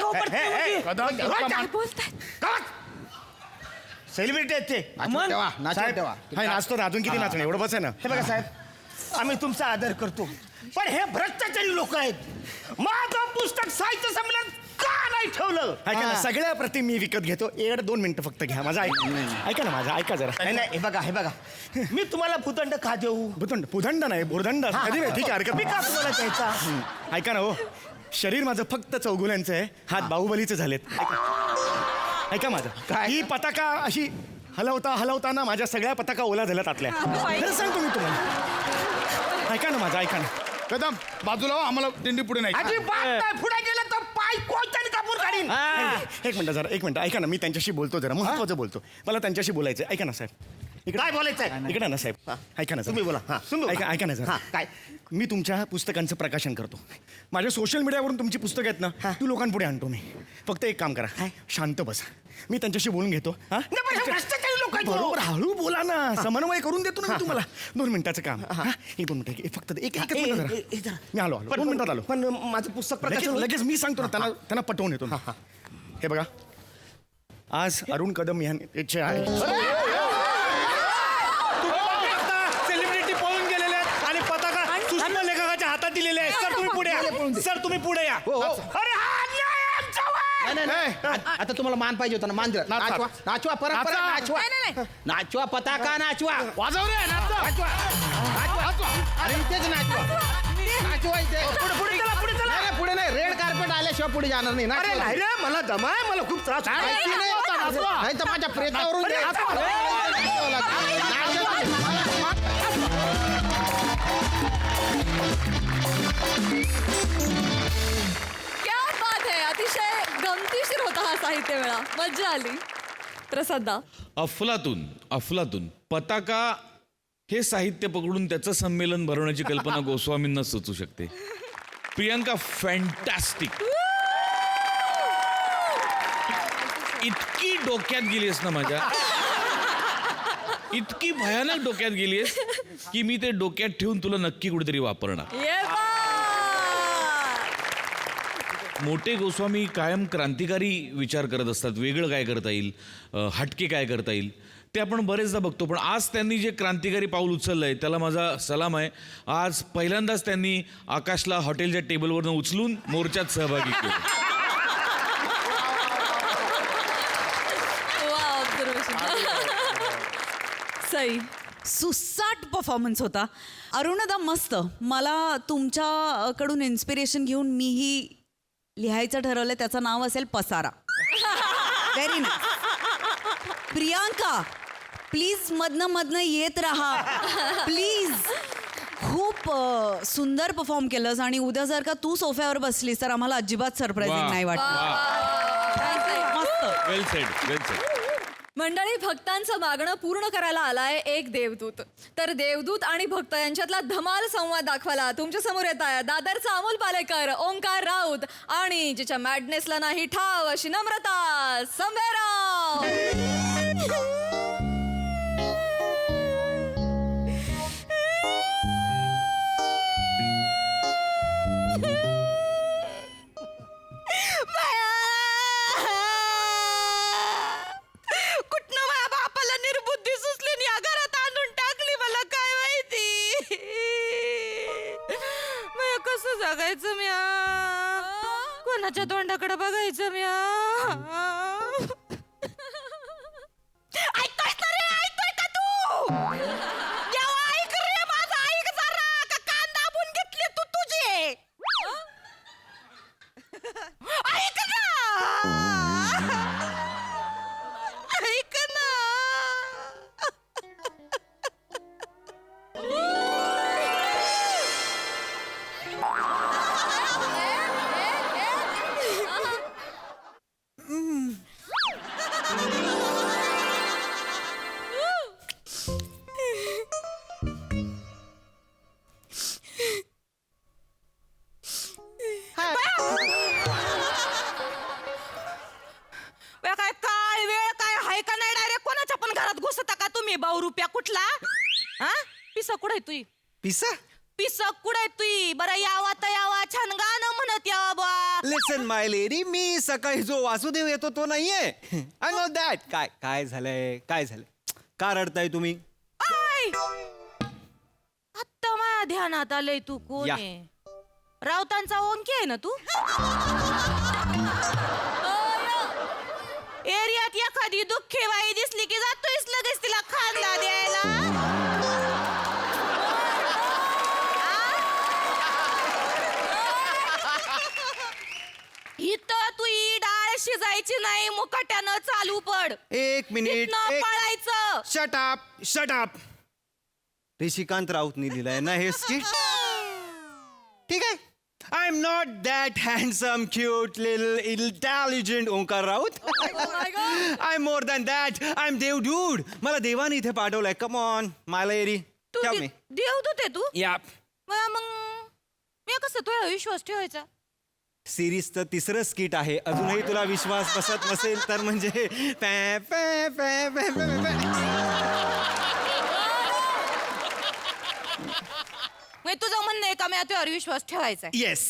सेलिब्रिटी आहेत ते नाचवत ठेवा नाचवत ठेवा हाय नाचतो ना अजून किती नाचणं एवढं बस आहे ना हे बघा साहेब आम्ही तुमचा आदर करतो पण हे भ्रष्टाचारी लोक आहेत माझं पुस्तक साहित्य संमेलन का नाही ठेवलं ऐका ना सगळ्या प्रति मी विकत घेतो 1-2 मिनिटं फक्त घ्या माझा ऐका ना माझा ऐका जरा नाही हे बघा मी तुम्हाला भूदंड का देऊ पुदंड नाही भुर्दंड कधी नाही ठीक आहे हरकत मी नाही. का तुम्हाला द्यायचा ऐका ना हो शरीर माझं फक्त चौगुल्यांचं आहे हात बाहुबलीचे झालेत ऐका माझं काय? ही पताका अशी हलवताना माझ्या सगळ्या पताका ओला झाल्यात आतल्या खरं सांगतो मी तुम्हाला ऐका ना माझं ऐका ना कदम बाजूला हो, आम्हाला दिंडी पुढे नाही अजिबात नाही पुढे गेलं तर पाय कोणत्याने कापून काढीन एक मिनिट ऐका ना मी त्यांच्याशी बोलतो जरा महत्वाचं बोलतो मला त्यांच्याशी बोलायचं ऐका ना साहेब काय बोलायचंय इकडे ना साहेब ऐका ना जरा. तुम्ही बोला. हा, तुम्ही बोला. ऐका ना जरा. हा, काय? मी तुमच्या पुस्तकांचं प्रकाशन करतो माझ्या सोशल मीडियावरून तुमची पुस्तकं आहेत ना तू लोकांपुढे आणतो मी फक्त एक काम करा शांत बसा मी त्यांच्याशी बोलून घेतो हा नाही, पण हे भ्रष्टाचारी लोक आहेत बरोबर हळू बोला ना समन्वय करून देतो ना मी तुम्हाला 2 मिनिटाचं काम हा? 1-2 मिनिटं फक्त एकच मिनिट जरा. मी आलो 2 मिनिटात आलो पण माझं पुस्तक प्रकाशन लगेच मी सांगतो ना त्यांना पटवून येतो हे बघा आज अरुण कदम यांचे आहे सेलिब्रिटी पळून गेलेले आहेत आणि पताका सूचना लेखकाच्या हातात दिलेले आहे सर तुम्ही पुढे या सर तुम्ही पुढे या हो हो अरे हा अन्याय आहे आमच्यावर. नाही, नाही. आता तुम्हाला मान पाहिजे होता ना मान दिला नाचवा नाचवा परंपरा नाचवा नाचवा पताका नाचवा वाजव रे नाचवा नाचवा अरे इथेच नाचवा नाचवा इथे पुढे चला पुढे चला नाही, नाही, पुढे नाही रेड कार्पेट आल्याशिवाय पुढे जाणार नाही अरे नाचवा नाही रे मला दमाय मला खूप त्रास माहिती नाही होता नाचवा नाही तर माझ्या प्रेतावरून अरे, नाचवा. क्या बात है अतिशय गमतीशीर होता हा साहित्य मेळा मज्जा आली प्रसादा अफलातून पताका हे साहित्य पकडून त्याचं संमेलन भरवण्याची कल्पना गोस्वामींना सुचू शकते प्रियंका फॅन्टॅस्टिक इतकी डोक्यात गेलीस ना माझ्या इतकी भयानक डोक्यात गेलीस की मी ते डोक्यात ठेवून तुला नक्की कुठेतरी वापरणार. ये बा. मोठे गोस्वामी कायम क्रांतिकारी विचार करत असतात. वेगळं काय करता येईल, हटके काय करता येईल ते आपण बरेचदा बघतो. पण आज त्यांनी जे क्रांतिकारी पाऊल उचललंय त्याला माझा सलाम आहे. आज पहिल्यांदाच त्यांनी आकाशला हॉटेलच्या टेबलवरनं उचलून मोर्चात सहभागी केलं. वा, observation. सई. सुसाट परफॉर्मन्स होता. अरुणदा मस्त. मला तुमच्याकडून इन्स्पिरेशन घेऊन मीही लिहायचं ठरवलं. त्याचं नाव असेल पसारा. Very nice. प्रियांका प्लीज मधनं येत राहा प्लीज. खूप सुंदर परफॉर्म केलंस आणि उद्या जर का तू सोफ्यावर बसलीस तर आम्हाला अजिबात सरप्राइझिंग नाही वाटत. मस्त. वेल सेड, वेल सेड. मंडळी, भक्तांचं मागणं पूर्ण करायला आलाय एक देवदूत. तर देवदूत आणि भक्त यांच्यातला धमाल संवाद दाखवायला तुमच्या समोर येत आहे दादरचा अमोल पालेकर, ओंकार राऊत आणि जिच्या मॅडनेसला नाही ठाव अशी नम्रता संभेराव. कुठनं माझ्या बापाला निर्बुद्धी सुचली या घरात आणून टाकली मला काय माहिती. मग कसं जगायचं म्या, कोणाच्या तोंडाकडे बघायचं म्या. ऐकतोय का रे, ऐकतोय का तू? देवा ऐक रे माझा, ऐक जरा. का कान दाबून घेतले तू तुझे? ऐक ना, ऐक ना. काय काळ वेळ काय हाय का नाही? डायरेक्ट कोणाच्या पण घरात घुसता का तुम्ही? भाऊ रुपया कुठला? हा पिसा कुठे तुई? पिसा. पिसा कुठे तुई? बरं यावा तर यावा, छान गाणं म्हणत यावा बा. लिसन माय लेडी, मी सकाळी जो वासुदेव येतो तो नाहीये. I know that. काय काय झालंय, काय झालंय, का रडताय तुम्ही? आय आत्ता माझ्या ध्यानात आलंय तू कोण या. आहे. राऊतांचा ओंकी आहे ना तू? एरियात एखादी दुःखी बाई दिसली की जातोयस लगेच तिला खांदा द्यायला. इथं तू ही डाळ शिजायची नाही, मुकाट्यानं चालू पड. एक मिनिट. इथनं पळायचं. Shut up, shut up. Rishikant राऊतनी लिहिलंय ना हे स्किट. ठीक आहे. I am not that handsome cute lil intelligent Omkar Raut. I am more than that. I am देवदूत. मला देवाने इथे पाठवलंय. Come on my lady. तू देवदूत आहे तू? या. मग मी कसं तुझ्या विश्वास ठेवायचा? सिरीजचं तिसरं स्किट आहे. अजूनही तुला विश्वास बसत नसेल तर म्हणजे पॅ पॅ पॅ पॅ पॅ पॅ. मग तुझं म्हणणं आहे का मी तुझ्यावर विश्वास ठेवायचा? येस.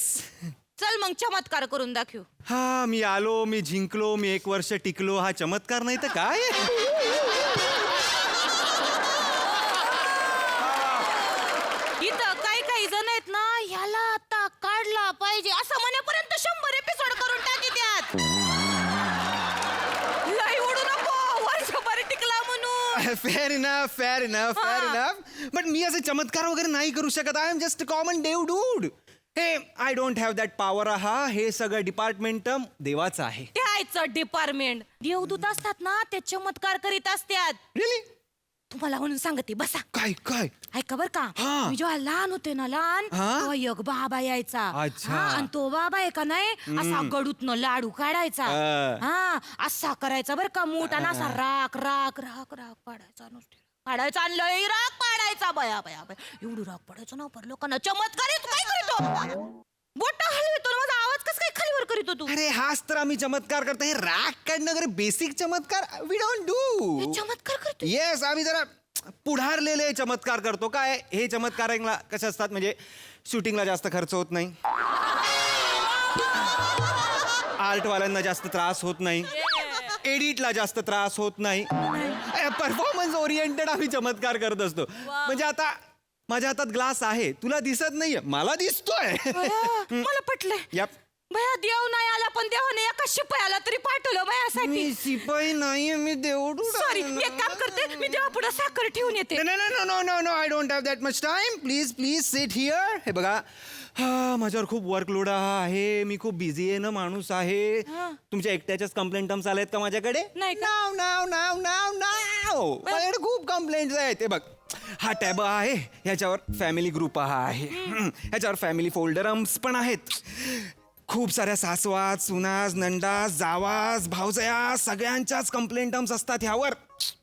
चल मग चमत्कार करून दाखव. हा, मी आलो, मी जिंकलो, मी 1 वर्ष टिकलो. हा चमत्कार नाही तर काय? इथं काही जण आहेत ना, ह्याला आता काढला पाहिजे असं म्हणेपर्यंत 100 एपिसोड करून टाकी त्यात. लई उडू नको, वर्षभर टिकला म्हणून. Fair enough, fair enough, fair enough. But मी असे चमत्कार वगैरे नाही करू शकत. आय एम जस्ट कॉमन देव dude. Hey I don't have that power. हे सगळं डिपार्टमेंट देवाचं आहे. त्याचं डिपार्टमेंट. देवदूत असतात ना ते चमत्कार करीत असतात. रिअली? तुम्हाला म्हणून सांगते बसा. काय काय? ऐका बर का, हा. मी जेव्हा लहान होते ना, लहान हा? तेव्हा एक बाबा यायचा. अच्छा. हा, आणि तो बाबा आहे का नाही असा गडूतनं लाडू काढायचा. हा, असा करायचा बर का मूठ आणि असा राख राख राख राख पाडायचा. नुसते पाडायचा आणि लई राख पाडायचा. बया बया बया एवढी राख पडायचं ना पर लोकांना. चमत्कार तू काय करीतो? बोट हलवितो ना, माझा आवाज कस काय खालीवर करीतो तू? अरे हाच तर आम्ही चमत्कार करतो. हे राग काढणं वगैरे बेसिक चमत्कार वी डोंट डू. चमत्कार करतो. येस, आम्ही जरा पुढारलेले चमत्कार करतो. काय हे चमत्कारांना कसे असतात म्हणजे शूटिंगला जास्त खर्च होत नाही, आर्टवाल्यांना जास्त त्रास होत नाही, एडिटला जास्त त्रास होत नाही, परफॉर्मन्स ओरिएंटेड आम्ही चमत्कार करत असतो. म्हणजे आता माझ्या हातात ग्लास आहे, तुला दिसत नाहीये, मला दिसतोय. मला पटलंय. Yep. भया देव नाही आला पण देवाने एका शिपायाला तरी पाठवलं माझ्यासाठी. मी शिपाई नाही, मी देवडू. सॉरी, मी एक काम करते, मी देवापुढे साखर ठेवून येते. No I don't have that much time. Please sit here. हे बघा, माझ्यावर खूप वर्कलोड आहे, मी खूप बिझी आहे ना माणूस आहे. तुमच्या एकट्याच्याच कंप्लेंट टर्म्स आलेत का माझ्याकडे? नाही का? नाव माझ्याकडे खूप कंप्लेंट्स आहेत. ते बघ, हा टॅब आहे, ह्याच्यावर फॅमिली ग्रुप आहे, ह्याच्यावर फॅमिली फोल्डरम्स पण आहेत. खूप साऱ्या सासवास, सुनास, नंदास, जावास, भावजया सगळ्यांच्याच कंप्लेंटम्स असतात ह्यावर.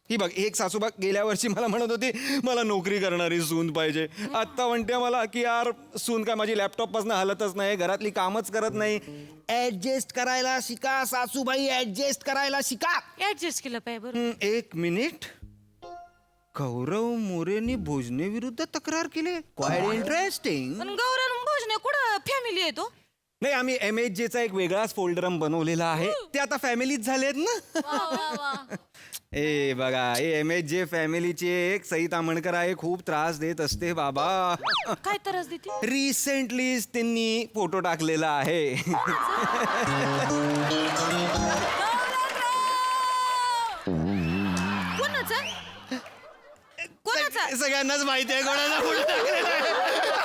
ही बघ, एक सासू बघ गेल्या वर्षी मला म्हणत होती मला नोकरी करणारी सून पाहिजे. आत्ता म्हणते मला की यार सून काय माझी लॅपटॉपपासून हलतच नाही, घरातली कामच करत नाही. ऍडजस्ट करायला शिका सासूबाई, ऍडजस्ट करायला शिका. ऍडजस्ट केलं पाहिजे बरोबर. एक मिनिट, गौरव मोरेंनी भोजने विरुद्ध तक्रार केली. Quite interesting. पण गौरव भोजने कुठं फॅमिली येतो? नाही, आम्ही MHJचा एक वेगळाच फोल्डरम बनवलेला आहे, ते आता फॅमिलीच झालेत ना. ए बघा, MHJ फॅमिलीची एक सई तामणकर आहे, खूप त्रास देत असते बाबा. काय त्रास देते? रिसेंटलीच त्यांनी फोटो टाकलेला आहे. कोणाचा? सगळ्यांनाच माहिती आहे कोणाचा फोटो टाकलेला आहे,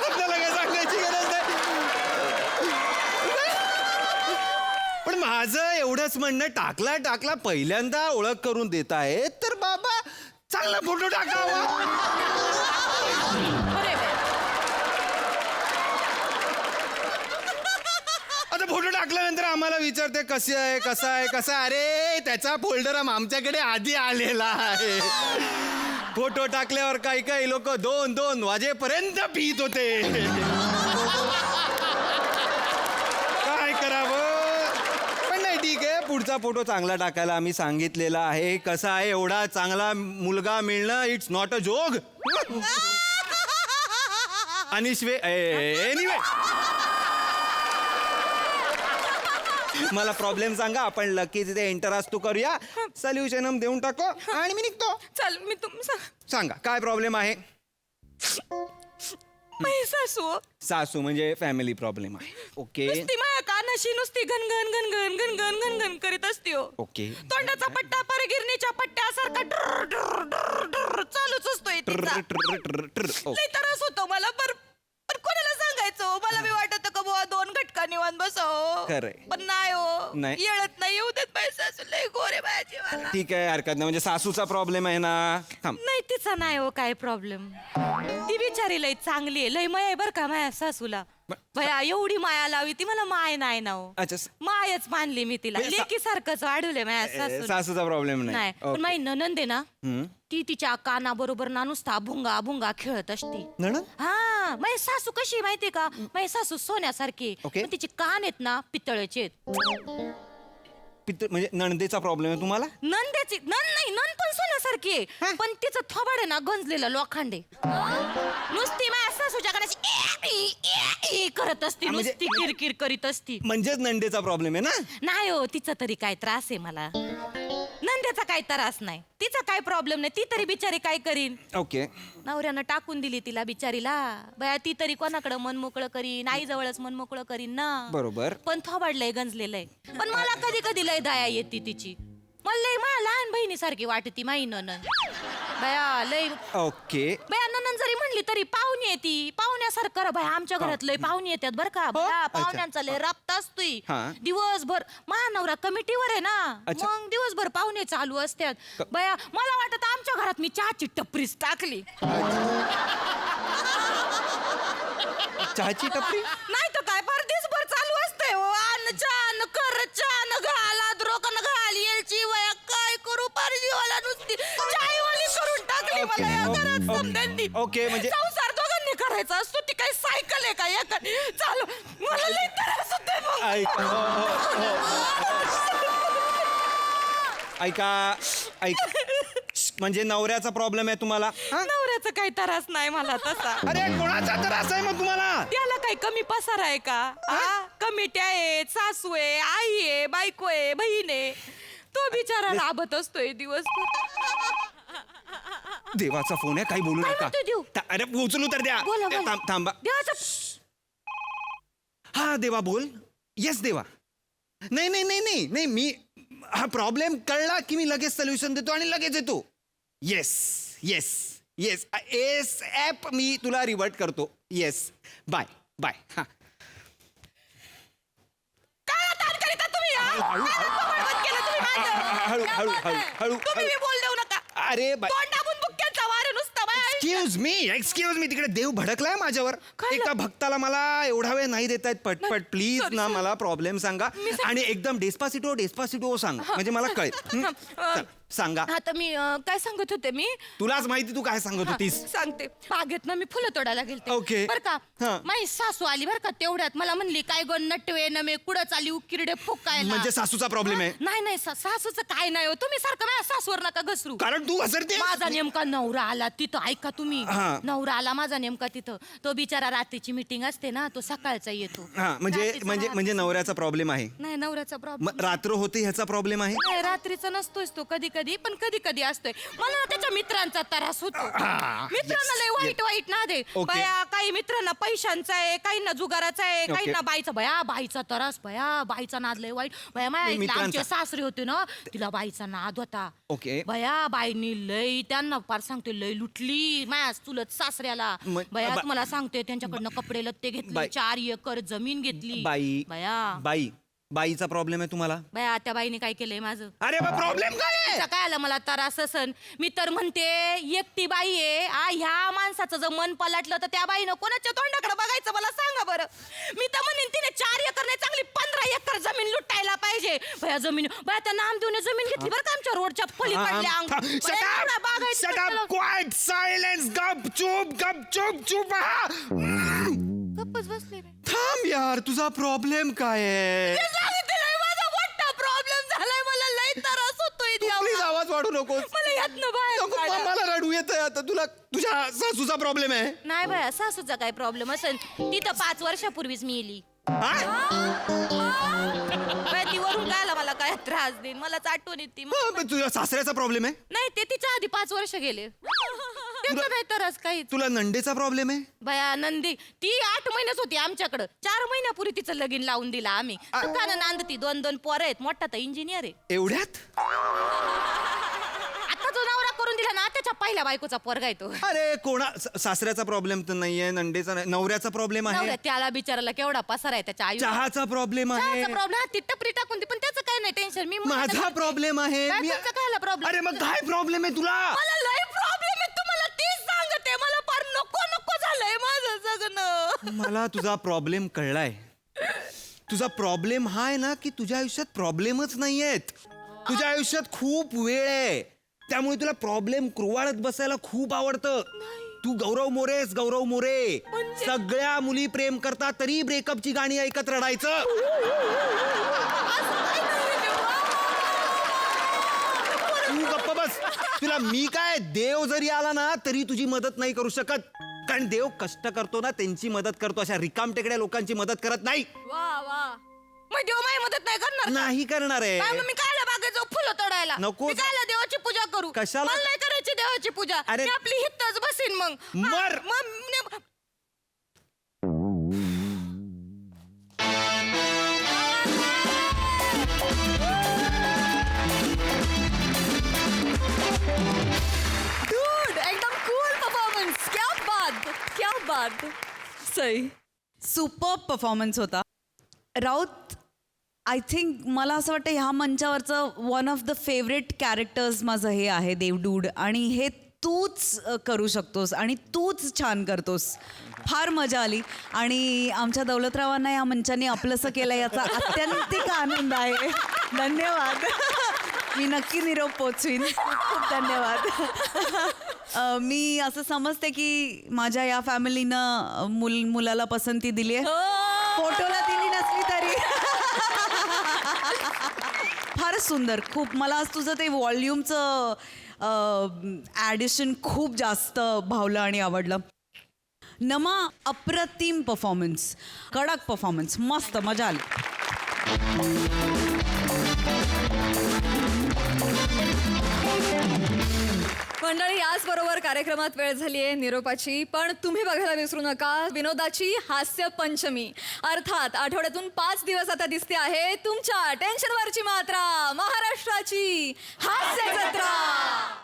आपल्याला काय सांगायची गरज नाही. पण माझं एवढंच म्हणणं, टाकला पहिल्यांदा ओळख करून देत आहे तर बाबा चांगला फोटो टाकावा. आता फोटो टाकल्यानंतर आम्हाला विचारते कसा आहे. अरे त्याचा फोल्डर आमच्याकडे आधी आलेला आहे. फोटो टाकल्यावर काही लोक 2-2 वाजेपर्यंत पित होते. काय करावं. पण नाही, ठीक आहे, पुढचा फोटो चांगला टाकायला आम्ही सांगितलेला आहे. कसा आहे, एवढा चांगला मुलगा मिळणं it's not a Jog. Anyway, मला प्रॉब्लेम सांगा, आपण लकी तिथे एंटर असतो करूया, सोल्युशन देऊन टाको आणि मी निघतो. चल, मी सांगा काय प्रॉब्लेम आहे. सासू म्हणजे फॅमिली प्रॉब्लेम आहे. ओके. नुसती माझ्या कानाशी नुसती घन करीत असते हो. ओके. तोंडाचा पट्टा पर गिरणीच्या पट्ट्यासारखा चालूच असतोय तिचा. लई त्रास होतो मला. पण कोणाला सांगायचं? मला मी वाटत का बुवा 2 घटका निवांत बसाव. खरंय. पण नाही हो, नाही. येळत नाही, येऊ देत बाई सासू, लई गोरे बाया जीवाला. ठीक आहे, हरकत नाही. म्हणजे सासूचा प्रॉब्लेम आहे ना. थांब. नाही, तिचा नाही हो काय प्रॉब्लेम. ती बिचारी लई चांगली आहे, लई माया आहे बरं का माझ्या सासूला. भया एवढी माया लावी ती, मला माय नाही ना हो. अच्छा, मायच मानली मी तिला. लेकी सारखंच वाढवलंय माझ्या सासू. सासूचा प्रॉब्लेम नाही, नाही. पण माझी ननंद आहे ना, ती तिच्या काना बरोबर ना नुसता भुंगा खेळत असते. नणंद? हा, माझी सासू कशी आहे माहितीये का? माझी सासू सोन्यासारखी, ओके. पण तिचे कान आहेत ना पितळेचे आहेत. म्हणजे नणदेचा प्रॉब्लेम आहे तुम्हाला. नंद्याची नंद पण सोन्यासारखी आहे, पण तिचं थोबाड आहे ना गंजलेलं लोखंडे. नुसती माझ्या सासूच्या कानाची करत असते, नुसती किरकिर करीत असती. म्हणजेच नंदेचा प्रॉब्लेम आहे ना. नाही हो, तिचा तरी काय त्रास आहे मला. नंद्याचा काय त्रास नाही, तिचा काय प्रॉब्लेम नाही. ती तरी बिचारी काय करीन. ओके. नवऱ्यानं टाकून दिली तिला बिचारीला. बया ती तरी कोणाकडे मन मोकळं करीन, आई जवळच मन मोकळं करीन ना. बरोबर. पण थोबाडलंय, गंजलेलंय. पण मला कधी कधी लय दया येते तिची. मला लय माझ्या लहान बहिणीसारखी वाटती माई ननंद. बया लय. ओके. बया ननंद जरी म्हणली तरी पाहुणी येते, पाहुण्यासारखं. बाय आमच्या घरात लय पाहुणे येतात बरं का. बया पाहुण्यांचा लय राबत असतोय दिवसभर. महानवरा कमिटीवर आहे ना, मग दिवसभर पाहुणे चालू असतात. बया मला वाटत आमच्या घरात मी चहाची टपरीच टाकली. चहाची टपरी नाही तर काय, परदेशभर चालू असते हो. अन्न चान कर, चान घाल, अद्रकन घाल, येलची वया काय करू, पारजीवाला नुसती चायवाली करून टाकली मला या घरात समजांनी. ओके, म्हणजे संसार दोघांनी करायचा असतो. ती काय सायकल आहे का एका? चालू मला लई त्रास होतोय मग. ऐका म्हणजे नवऱ्याचा प्रॉब्लेम आहे तुम्हाला हा? नवऱ्याचा काही त्रास नाही मला तसा. अरे कोणाचा त्रास आहे मग तुम्हाला त्याला काही कमी पसार आहे का? कमिट्या आहेत, सासू आहे, आई आहे, बायको आहे, बहीण आहे. तो बिचारा राबत असतोय दिवसभर. देवाचा फोन आहे काही बोलू काय नका म्हणतोय देव? अरे उचलू तर द्या बोला, बोला. थांबा देवाचं हा देवा बोल येस देवा नाही नाही नाही नाही नाही मी हा प्रॉब्लेम कळला की मी लगेच सोल्युशन देतो आणि लगेच येतो येस येस येस एस ॲप मी तुला रिवर्ट करतो येस बाय बाय हा काय ताण करीता तुम्ही, हा? बडबड केलं तुम्ही माझं. हळू हळू हळू हळू तुम्ही मी बोल देऊ नका. अरे तोंड दाबून बुक्क्यांचा वार नुसता बाय. एक्सक्यूज मी तिकडे देव भडकलाय माझ्यावर काय एका भक्ताला मला एवढा वेळ नाही देत आहेत पटपट प्लीज sorry, ना sorry. मला प्रॉब्लेम सांगा आणि एकदम डेस्पासिटो सांग म्हणजे मला कळेल हं? चल, सांगा हा तर मी काय सांगत होते मी तुलाच माहिती तू काय सांगत होतीस सांगते. बागेत ना मी फुलं तोडायला गेलते. Okay. बर का हा. माझी सासू आली बर का तेवढ्यात मला म्हणली काय गो नटवे नमे कुठं चाली उकिरडे फुकायला. म्हणजे सासूचा प्रॉब्लेम आहे नाही नाही सासूचं काय नाही हो. तुम्ही सारखं माझ्या सासूवर नका घसरू. कारण तू घसरते माझा नेमका नवरा आला तिथं ऐका तुम्ही. हा. नवरा आला माझा नेमका तिथं. तो बिचारा रात्रीची मीटिंग असते ना तो सकाळचा येतो. हा म्हणजे रात्रीचा म्हणजे म्हणजे नवऱ्याचा प्रॉब्लेम आहे नाही नवऱ्याचा प्रॉब्लेम मग रात्र होते ह्याचा प्रॉब्लेम आहे नाही रात्रीचा नसतोच तो कधी कधी पण कधी कधी असतोय. मला ना त्याच्या मित्रांचा त्रास होतो. मित्रांना लय वाईट वाईट ना दे Okay. बया काही मित्रांना पैशांचा आहे काहींना जुगाराचा आहे काहींना बाईचा बया बाईचा त्रास बया बाईचा नाद लय वाईट बया माझ्या मित्रांचा. आमचे सासरे होते ना तिला बाईचा नाद होता. Okay. बया बाईनी लय त्यांना फार सांगते लय लुटली माझ्या चुलत सासऱ्याला. बया तुम्हाला सांगते त्यांच्याकडनं कपडे लत्ते घेतले बाई. 4 एकर जमीन घेतली. बाई बया बाईचा प्रॉब्लेम आहे तुम्हाला बया त्या बाईने काय केलंय माझं. अरे प्रॉब्लेम काय आहे तिचा काय आला मला त्रास असन. मी तर म्हणते एकटी बाई आहे ह्या माणसाचं जर मन पलटलं तर त्या बाईनं कोणाच्या तोंडाकडे बघायचं मला सांगा बरं. मी तर म्हणेन तिने 4 एकर नाही चांगली 15 एकर जमीन लुटायला पाहिजे. भया जमीन भया त्या नाम देऊन जमीन घेतली बरं का आमच्या रोडच्या पलीकडल्या गप्पच बसले मी. थांब यार तुझा प्रॉब्लेम काय आहे माझा मोठा प्रॉब्लेम झालाय मला लय त्रास होतोय प्लीज आवाज वाढू नकोस मला यातनं बाहेर नको, काढा. मला रडू येतंय आता तुला तुझ्या सासूचा प्रॉब्लेम आहे नाही भया सासूचा काय प्रॉब्लेम असेल ती तर 5 वर्षापूर्वीच मी येली. ती वरून काय आला मला काय त्रास देईन मलाच आठवण येते. तुझ्या सासऱ्याचा प्रॉब्लेम आहे नाही ते तिच्या आधी 5 वर्ष गेले. त्याचं नाही त्रास काही. तुला नंडेचा प्रॉब्लेम आहे बया नंदी ती 8 महिन्याच होती आमच्याकडं 4 महिन्यापूर्वी तिचं लगीन लावून दिला आम्ही. सुखानं नांदती 2 पोरं आहेत मोठा तर इंजिनियर आहे. एवढ्यात आता जो नवरा करून दिला ना त्याच्या पहिल्या बायकोचा पोरगा येतो. अरे सासऱ्याचा प्रॉब्लेम तर नाहीये नंडेचा नाही नवऱ्याचा प्रॉब्लेम आहे त्याला बिचाराला केवढा पसार आहे त्याच्या आयुष्यात. चहाचा प्रॉब्लेम आहे प्रॉब्लेम ती टपरी टाकून ती पण त्याचं काय नाही टेन्शन. मी माझा प्रॉब्लेम आहे प्रॉब्लेम अरे मग काय प्रॉब्लेम आहे तुला मला लय प्रॉब्लेम आहे तुम्हाला तेच सांगते मला फार नको नको झालंय माझं जगणं. मला तुझा प्रॉब्लेम कळलाय तुझा प्रॉब्लेम हा आहे ना की तुझ्या आयुष्यात प्रॉब्लेमच नाहीयेत. तुझ्या आयुष्यात खूप वेळ आहे त्यामुळे तुला प्रॉब्लेम कुरवाळत बसायला खूप आवडतं. तू गौरव मोरे सगळ्या मुली प्रेम करतात तरी ब्रेकअपची गाणी ऐकत रडायचं. तू गप्प बस तुला मी काय देव जरी आला ना तरी तुझी मदत नाही करू शकत कारण देव कष्ट करतो ना त्यांची मदत करतो अशा रिकामटेकड्या लोकांची मदत करत नाही. वा वा मग देव माझी मदत नाही करणार का? नाही करणार काय आहे मग मी कायला बागेत जाऊ फुलं तोडायला नको. मी कायला देवाची पूजा करू कशाला? मला नाही करायची देवाची पूजा. अरे. मी आपली हितच बसीन मग मर. Dude, एकदम कूल परफॉर्मन्स. क्या बात सही. सुपर परफॉर्मन्स होता. राऊत आय थिंक मला असं वाटतं ह्या मंचावरचं one of the favourite characters माझं हे आहे देवडूड आणि हे तूच करू शकतोस आणि तूच छान करतोस. फार मजा आली आणि आमच्या दौलतरावांना या मंचाने आपलंसं केलं याचा अत्यंतिक आनंद आहे. धन्यवाद. मी नक्की निरोप पोचवीन. खूप धन्यवाद. मी असं समजते की माझ्या या फॅमिलीनं मुलाला पसंती दिली आहे. फोटोला दिली नसली तरी. फारच सुंदर. खूप मला आज तुझं ते व्हॉल्यूमचं ॲडिशन खूप जास्त भावलं आणि आवडलं. नमा, अप्रतिम परफॉर्मन्स, कडक परफॉर्मन्स, मस्त मजा आली. मंडळी, याचबरोबर कार्यक्रमात वेळ झाली आहे निरोपाची. पण तुम्ही बघायला विसरू नका विनोदाची हास्य पंचमी. अर्थात आठवड्यातून 5 दिवस आता दिसते आहे तुमच्या टेन्शनवरची मात्रा, महाराष्ट्राची हास्य